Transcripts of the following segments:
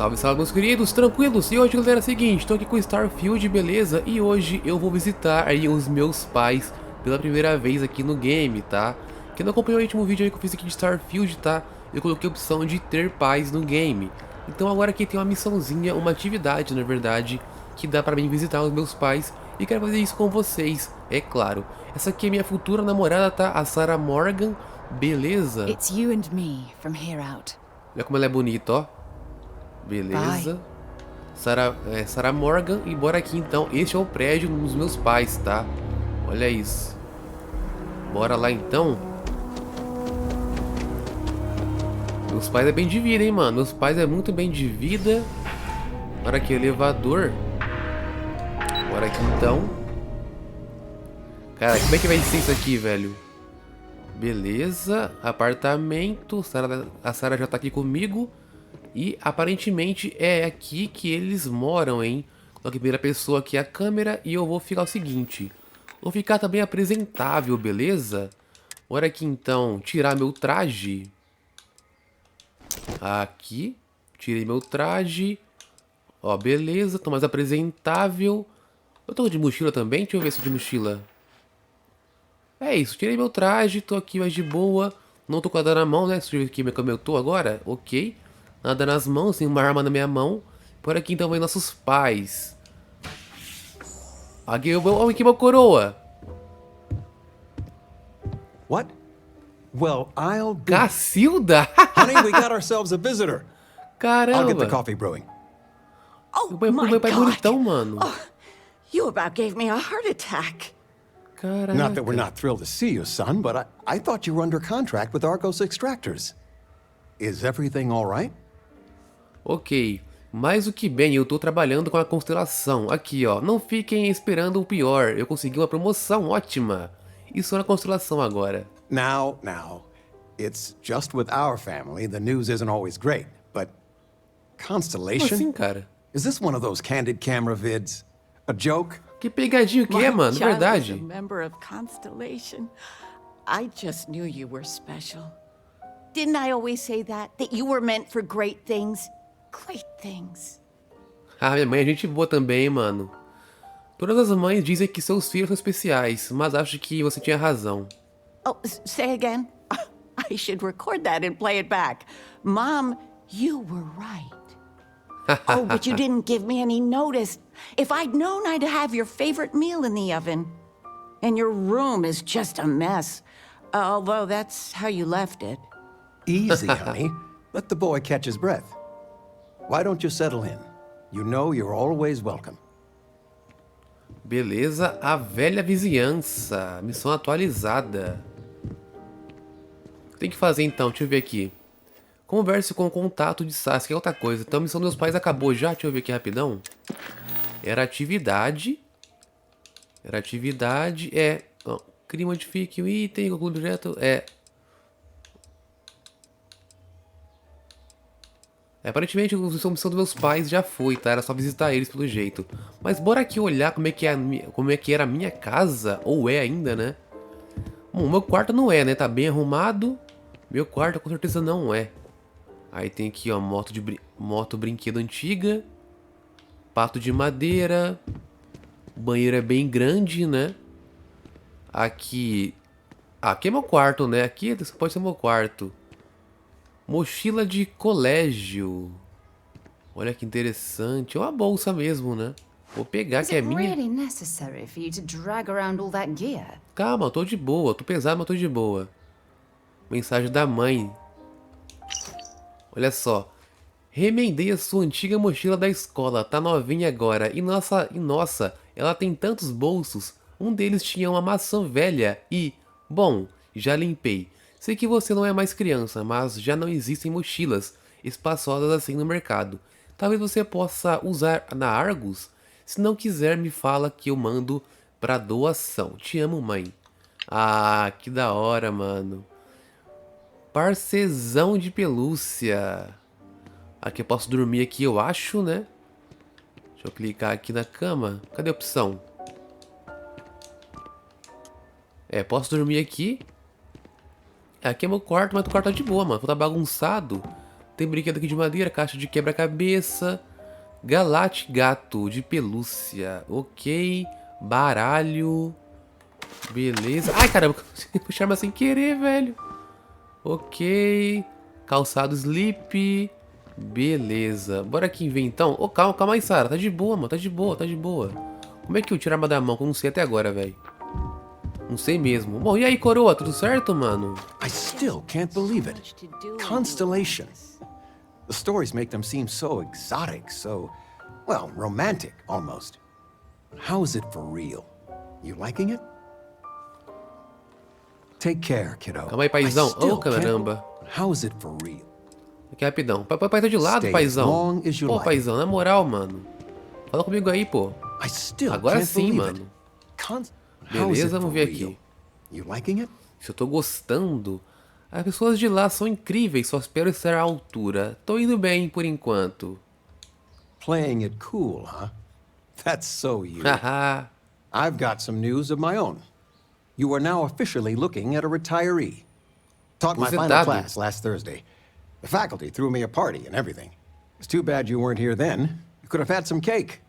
Salve, salve meus queridos, tranquilos? E hoje galera é o seguinte, estou aqui com o Starfield, beleza? E hoje eu vou visitar aí os meus pais pela primeira vez aqui no game, tá? Quem não acompanhou o último vídeo aí que eu fiz aqui de Starfield, tá? Eu coloquei a opção de ter pais no game. Então agora aqui tem uma missãozinha, uma atividade na verdade, que dá pra mim visitar os meus pais. E quero fazer isso com vocês, é claro. Essa aqui é minha futura namorada, tá? A Sarah Morgan, beleza? It's you and me from here out. Olha como ela é bonita, ó. Beleza. Sarah Morgan, e bora aqui então. Este é o prédio dos meus pais, tá? Olha isso. Bora lá então. Meus pais é bem de vida, hein, mano. Meus pais é muito bem de vida. Bora aqui, elevador. Bora aqui então. Cara, como é que vai ser isso aqui, velho? Beleza. Apartamento. A Sarah já tá aqui comigo. E aparentemente é aqui que eles moram, hein? Coloque em primeira pessoa aqui a câmera e eu vou ficar o seguinte. Vou ficar também apresentável, beleza? Bora aqui então tirar meu traje. Aqui. Tirei meu traje. Ó, beleza. Tô mais apresentável. Eu tô de mochila também? Deixa eu ver se de mochila. É isso. Tirei meu traje. Tô aqui mais de boa. Não tô com a nada na mão, né? Deixa eu ver aqui como eu tô agora. Ok. Nada nas mãos, tem uma arma na minha mão. Por aqui então vem nossos pais. Aqui uma coroa. What? Well, I'll be... Cacilda? Honey, we got ourselves a visitor. I'll get the Caramba. coffee brewing. Oh Meu pai é bonitão, mano. You about gave me a heart attack. Caraca. Not that we're not thrilled to see you, son, but I thought you were under contract with Argos Extractors. Is everything all right? Ok. Mais do que bem, eu tô trabalhando com a constelação. Aqui, ó. Não fiquem esperando o pior. Eu consegui uma promoção ótima. Isso na constelação agora. Now, it's just with our family. The news isn't always great, but Como Constellation? assim, cara? Is this one of those candid camera vids? A joke? Que pegadinha que é, mano? child is a Verdade. member of Constellation. I just knew you were special. Didn't I always say that? That you were meant for great things? Great things. Ah, minha mãe é gente boa também, mano. Todas as mães dizem que seus filhos são especiais, mas acho que você tinha razão. Oh, say again? I should record that and play it back. Mom, you were right. Oh, but you didn't give me any notice. If I'd known, I'd have your favorite meal in the oven. And your room is just a mess. Although that's how you left it. Easy, honey. Let the boy catch his breath. Why don't you settle in? You know you're always welcome. Beleza, a velha vizinhança. Missão atualizada. O que tem que fazer então? Deixa eu ver aqui. Converse com o contato de Sasuke, é outra coisa. Então a missão dos meus pais acabou já. Deixa eu ver aqui rapidão. Era atividade. Ó, crie, modifique o item, conclui o objeto. Aparentemente a missão dos meus pais já foi, tá? Era só visitar eles pelo jeito. Mas bora aqui olhar como é que era a minha casa. Ou é ainda, né? Bom, meu quarto não é, né? Tá bem arrumado. Meu quarto com certeza não é. Aí tem aqui, ó, moto brinquedo antiga. Pato de madeira. O banheiro é bem grande, né? Aqui é meu quarto, né? Aqui pode ser meu quarto. Mochila de colégio. Olha que interessante. É uma bolsa mesmo, né? Vou pegar, que é minha. Really necessary for you to drag around all that gear? Calma, eu tô de boa. Tô pesado, mas tô de boa. Mensagem da mãe. Olha só. Remendei a sua antiga mochila da escola. Tá novinha agora. E nossa, ela tem tantos bolsos. Um deles tinha uma maçã velha e... Bom, já limpei. Sei que você não é mais criança, mas já não existem mochilas espaçosas assim no mercado. Talvez você possa usar na Argos? Se não quiser, me fala que eu mando pra doação. Te amo, mãe. Ah, que da hora, mano. Parcezão de pelúcia. Aqui eu posso dormir aqui, eu acho, né? Deixa eu clicar aqui na cama. Cadê a opção? Posso dormir aqui. Aqui é meu quarto, mas o quarto tá de boa, mano. Tá bagunçado. Tem brinquedo aqui de madeira, caixa de quebra-cabeça. Galate gato de pelúcia. Ok. Baralho. Beleza. Ai, caramba. Consegui puxar arma sem querer, velho. Ok. Calçado slip. Beleza. Bora aqui ver então. Ô, calma, calma aí, Sarah. Tá de boa, mano. Tá de boa, tá de boa. Como é que eu tiro a arma da mão? Que eu não sei até agora, velho. Não sei mesmo. Bom, e aí, coroa? Tudo certo, mano? I still can't believe it. Constellation. The stories make them seem so exotic, so, well, romantic almost. How is it for real? You liking it? Take care, kiddo. Calma aí, paizão. I still Ô, caramba. How is it for real? Aqui, rapidão. Pai tá de lado, Stay paizão. as long as you Pô, like. paizão, na moral, mano. Fala comigo aí, pô. I still Agora can't sim, believe it. mano. How is it Beleza, vamos for ver real? aqui. You liking it? Se eu tô gostando. As pessoas de lá são incríveis, só espero estar à altura. Tô indo bem por enquanto. Playing it cool, huh? That's so you. Haha. I've got some news of my own. You are now officially looking at a retiree. Taught my final Aposentado. class last Thursday. The faculty threw me a party and everything. It's too bad you weren't here then. You could have had some cake.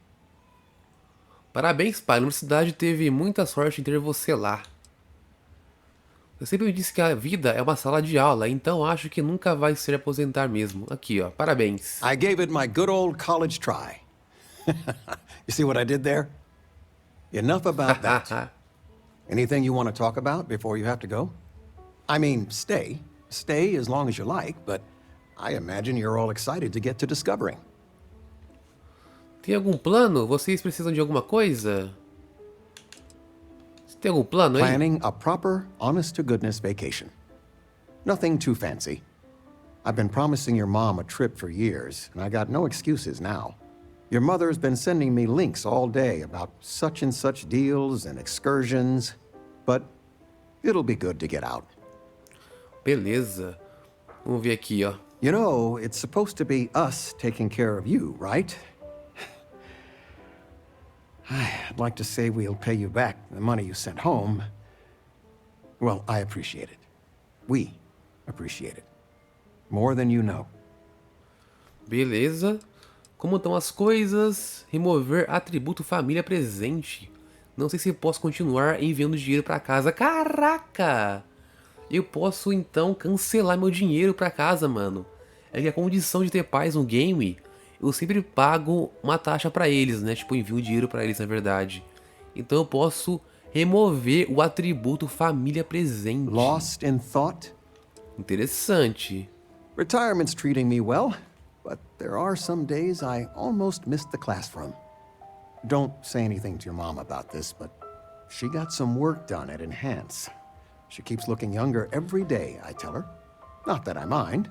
Parabéns, pai. A universidade teve muita sorte em ter você lá. Eu sempre me disse que a vida é uma sala de aula, então acho que nunca vai se aposentar mesmo. Aqui, ó. Parabéns. I gave it my good old college try. You see what I did there? Enough about that. Anything you want to talk about before you have to go? I mean, stay. Stay as long as you like, but I imagine you're all excited to get to discovering. Tem algum plano? Vocês precisam de alguma coisa? Você tem algum plano aí? Planning a proper, honest-to-goodness vacation. Nothing too fancy. I've been promising your mom a trip for years, and I got no excuses now. Your mother's been sending me links all day about such and such deals and excursions, but it'll be good to get out. Beleza. Vamos ver aqui, ó. You know, it's supposed to be us taking care of you, right? I'd like to say we'll pay you back the money you sent home. Well, I appreciate it. We appreciate it. More than you know. Beleza. Como estão as coisas? Remover atributo família presente. Não sei se posso continuar enviando dinheiro pra casa. Caraca! Eu posso então cancelar meu dinheiro pra casa, mano. É que a condição de ter pais no game, eu sempre pago uma taxa pra eles, né? Tipo, envio dinheiro pra eles, na verdade. Então eu posso remover o atributo família presente. Lost in thought? Interessante. Retirement's treating me well, but there are some days I almost missed the classroom. Don't say anything to your mom about this, but she got some work done at Enhance. She keeps looking younger every day, I tell her. Not that I mind.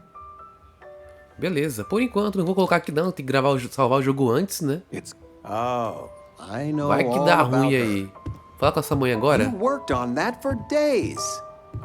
Beleza. Por enquanto, não vou colocar aqui não. Tem que gravar, salvar o jogo antes, né? It's... Oh, I know Vai que all dá about ruim her. aí. Fala com essa mãe agora. You worked on that for days.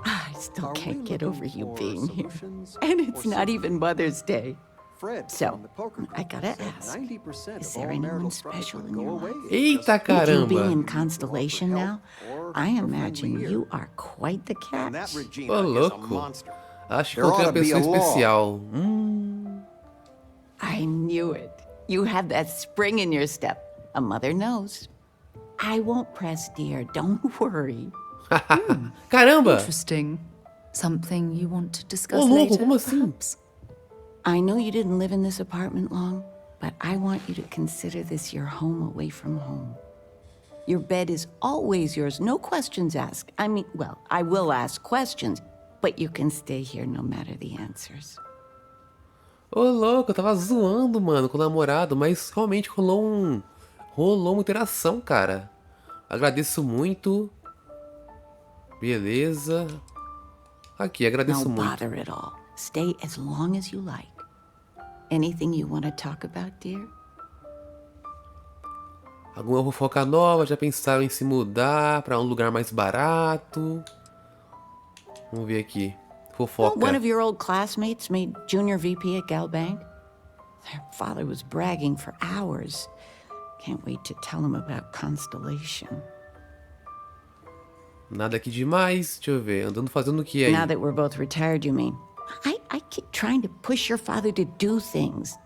I still Are we can't get over looking you for being here. solutions And or it's not even Mother's Day. Fred So, from the poker I group gotta said ask, 90% is of there all marital anyone strife special would in go your away life? if Eita just With you being caramba. in Constellation now, or I a imagine friendly you ear. are quite the And that catch. Regina Ô, is a louco. monster. Acho que There encontrei ought uma to be pessoa a law. especial. I knew it. You have that spring in your step. A mother knows. I won't press, dear. Don't worry. Caramba! Interesting. Something you want to discuss Ô, louco, later, como assim? perhaps? I know you didn't live in this apartment long, but I want you to consider this your home away from home. Your bed is always yours, no questions asked. I mean, well, I will ask questions, but you can stay here no matter the answers. Ô, louco, eu tava zoando, mano, com o namorado, mas realmente rolou uma interação, cara. Agradeço muito. Beleza. Aqui, No agradeço muito. bother at all. Stay as long as you like. Anything you want to talk about, dear? Alguma fofoca nova? Já pensaram em se mudar pra um lugar mais barato? Vamos ver aqui. Fofoca. One of your old classmates made junior VP at Galbank. Their father was bragging for hours. Can't wait to tell him about Constellation. Nada aqui demais. Deixa eu ver. Andando fazendo o que aí? Now that we're both retired, you mean? I I keep trying to push your father to do things.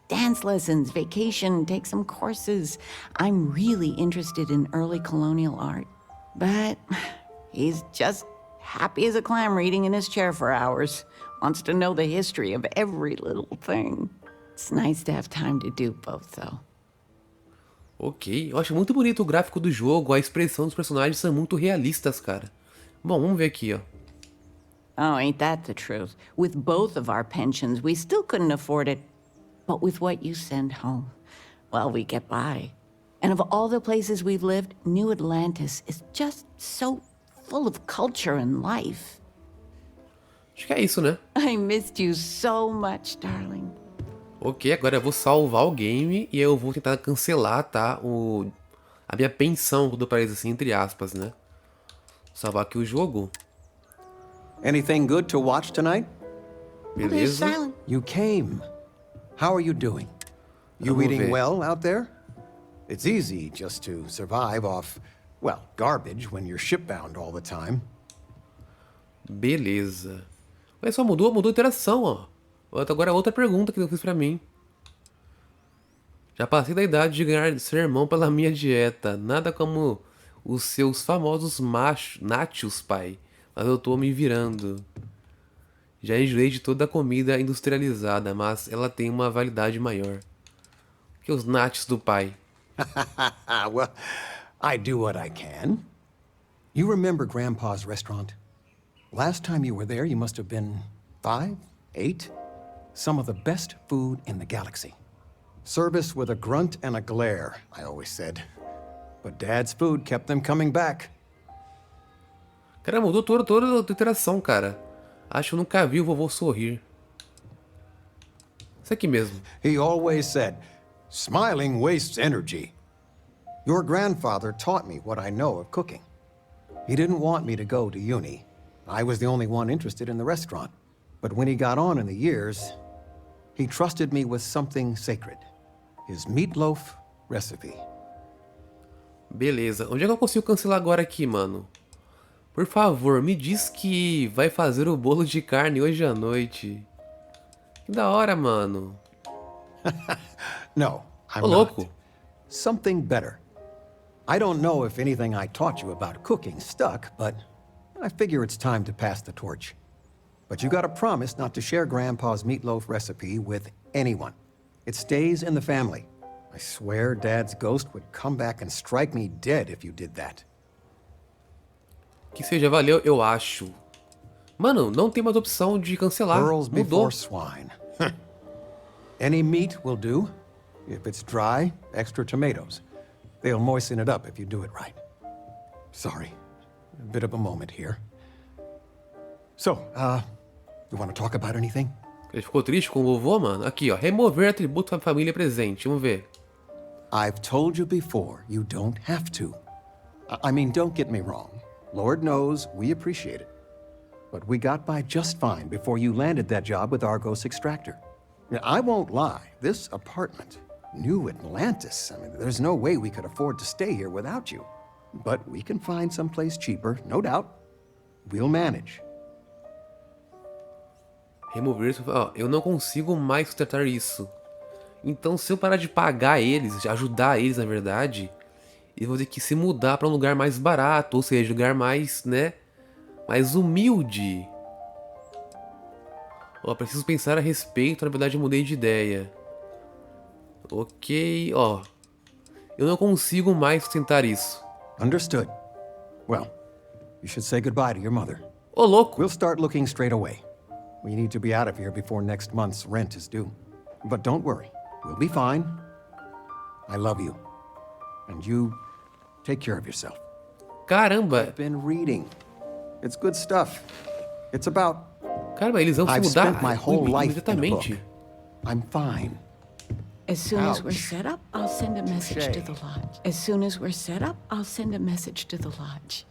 Dance lessons, vacation, take some courses. I'm really interested in early colonial art. But he's just happy as a clam reading in his chair for hours. Wants to know the history of every little thing. It's nice to have time to do both, though. Ok, eu acho muito bonito o gráfico do jogo, a expressão dos personagens são muito realistas, cara. Bom, vamos ver aqui, ó. Oh, ain't that the truth? With both of our pensions, we still couldn't afford it. But with what you send home, well, we get by. And of all the places we've lived, New Atlantis is just so full of culture and life. Acho que é isso, né? I missed you so much, darling. Ok, agora eu vou salvar o game e eu vou tentar cancelar, tá? A minha pensão do país, assim, entre aspas, né? Salvar aqui o jogo. Anything good to watch tonight? Beleza. Silent. You came. How are you doing? You Vamos eating ver. well out there? It's easy just to survive off, well, garbage when you're shipbound all the time. Beleza. Mas só mudou a interação, ó. Agora outra pergunta que eu fiz pra mim. Já passei da idade de ganhar sermão pela minha dieta. Nada como os seus famosos nachos, pai. Mas eu tô me virando. Já enjoei de toda a comida industrializada, mas ela tem uma validade maior. Que os nachos do pai. Well, I do what I can. You remember Grandpa's restaurant? Last time you were there, you must have been 5, 8. Some of the best food in the galaxy. Service with a grunt and a glare, I always said. But Dad's food kept them coming back. Cara, mudou toda a interação, cara. Acho que eu nunca vi o vovô sorrir. Isso aqui mesmo. He always said, smiling wastes energy. Your grandfather taught me what I know of cooking. He didn't want me to go to uni. I was the only one interested in the restaurant. But when he got on in the years, he trusted me with something sacred. His meatloaf recipe. Beleza. Onde é que eu consigo cancelar agora aqui, mano? Por favor, me diz que vai fazer o bolo de carne hoje à noite. Que da hora, mano. No, I'm Ô, louco. not. Something better. I don't know if anything I taught you about cooking stuck, but I figure it's time to pass the torch. But you gotta promise not to share Grandpa's meatloaf recipe with anyone. It stays in the family. I swear Dad's ghost would come back and strike me dead if you did that. Que seja, valeu, eu acho. Mano, não tem mais opção de cancelar. Girls Mudou. before swine. Any meat will do. If it's dry, extra tomatoes. They'll moisten it up if you do it right. Sorry, a bit of a moment here. So, you want to talk about anything? Ele ficou triste com o vovô, mano? Aqui, ó. Remover atributo da família presente. Vamos ver. I've told you before, you don't have to. I mean, don't get me wrong. Lord knows we appreciate it. But we got by just fine before you landed that job with Argos Extractor. Now, I won't lie, this apartment, New Atlantis, I mean, there's no way we could afford to stay here without you. But we can find someplace cheaper, no doubt. We'll manage. Remover isso. Ó, eu não consigo mais sustentar isso. Então, se eu parar de pagar eles, de ajudar eles, na verdade, eles vão ter que se mudar para um lugar mais barato, ou seja, um lugar mais, né, mais humilde. Ó, preciso pensar a respeito, na verdade eu mudei de ideia. Ok, ó. Eu não consigo mais sustentar isso. Understood. Well, you should say goodbye to your mother. Ô, louco! We'll start looking straight away. We need to be out of here before next month's rent is due. But don't worry, we'll be fine. I love you. And you take care of yourself. Caramba! I've been reading. It's good stuff. It's about... Caramba, eles vão se I've mudar spent my whole life in a book. imediatamente. I'm fine. As soon as we're Ouch. set up, I'll send a message to Shay. the lodge. As soon as we're set up, I'll send a message to the lodge.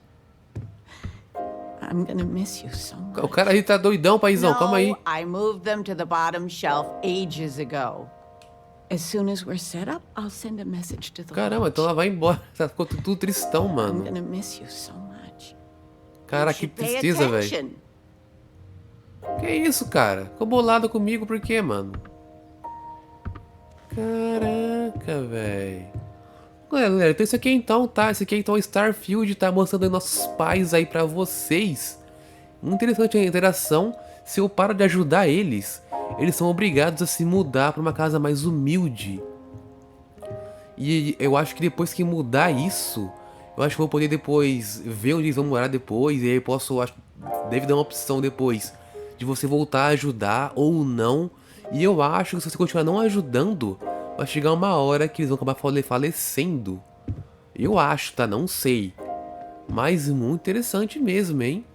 I'm gonna miss you so much. O cara aí tá doidão, paizão. Calma aí. No, I moved them to the bottom shelf ages ago. As soon as we're set up, I'll send a message to the Caramba, lodge. então ela vai embora. Tá ficou tudo tristão, I'm mano. gonna miss you so much. Cara, You que should pay tristeza, velho. attention. Que isso, cara? Ficou bolado comigo por quê, mano? Caraca, velho. Galera, então isso aqui então, tá? Isso aqui então é Starfield, tá? Mostrando aí nossos pais aí pra vocês. Interessante a interação. Se eu paro de ajudar eles, eles são obrigados a se mudar pra uma casa mais humilde. E eu acho que depois que mudar isso, eu acho que vou poder depois ver onde eles vão morar depois. E aí eu posso, acho, deve dar uma opção depois de você voltar a ajudar ou não. E eu acho que se você continuar não ajudando, vai chegar uma hora que eles vão acabar falecendo. Eu acho, tá? Não sei. Mas muito interessante mesmo, hein?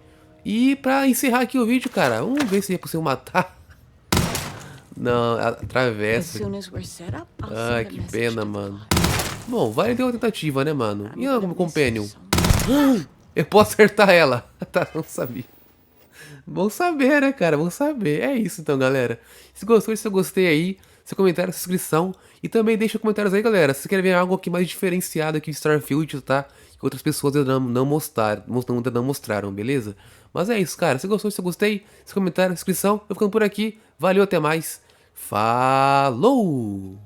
E pra encerrar aqui o vídeo, cara, vamos ver se é possível matar. Não, As atravessa. soon as we're set up, I'll Ai, send a que message pena, to the mano. lodge. Bom, vale ter uma tentativa, né, mano? E I'm eu gonna como miss you companion? so much. Eu posso acertar ela. Tá, não sabia. Bom saber, né, cara? Bom saber. É isso então, galera. Se gostou, se eu gostei aí, seu comentário, sua inscrição. E também deixa comentários aí, galera. Se você quer ver algo aqui mais diferenciado aqui de Starfield, tá? Que outras pessoas ainda não mostraram, ainda não mostraram, beleza? Mas é isso, cara. Se gostou, se eu gostei, seu comentário, inscrição. Eu ficando por aqui. Valeu, até mais. Falou!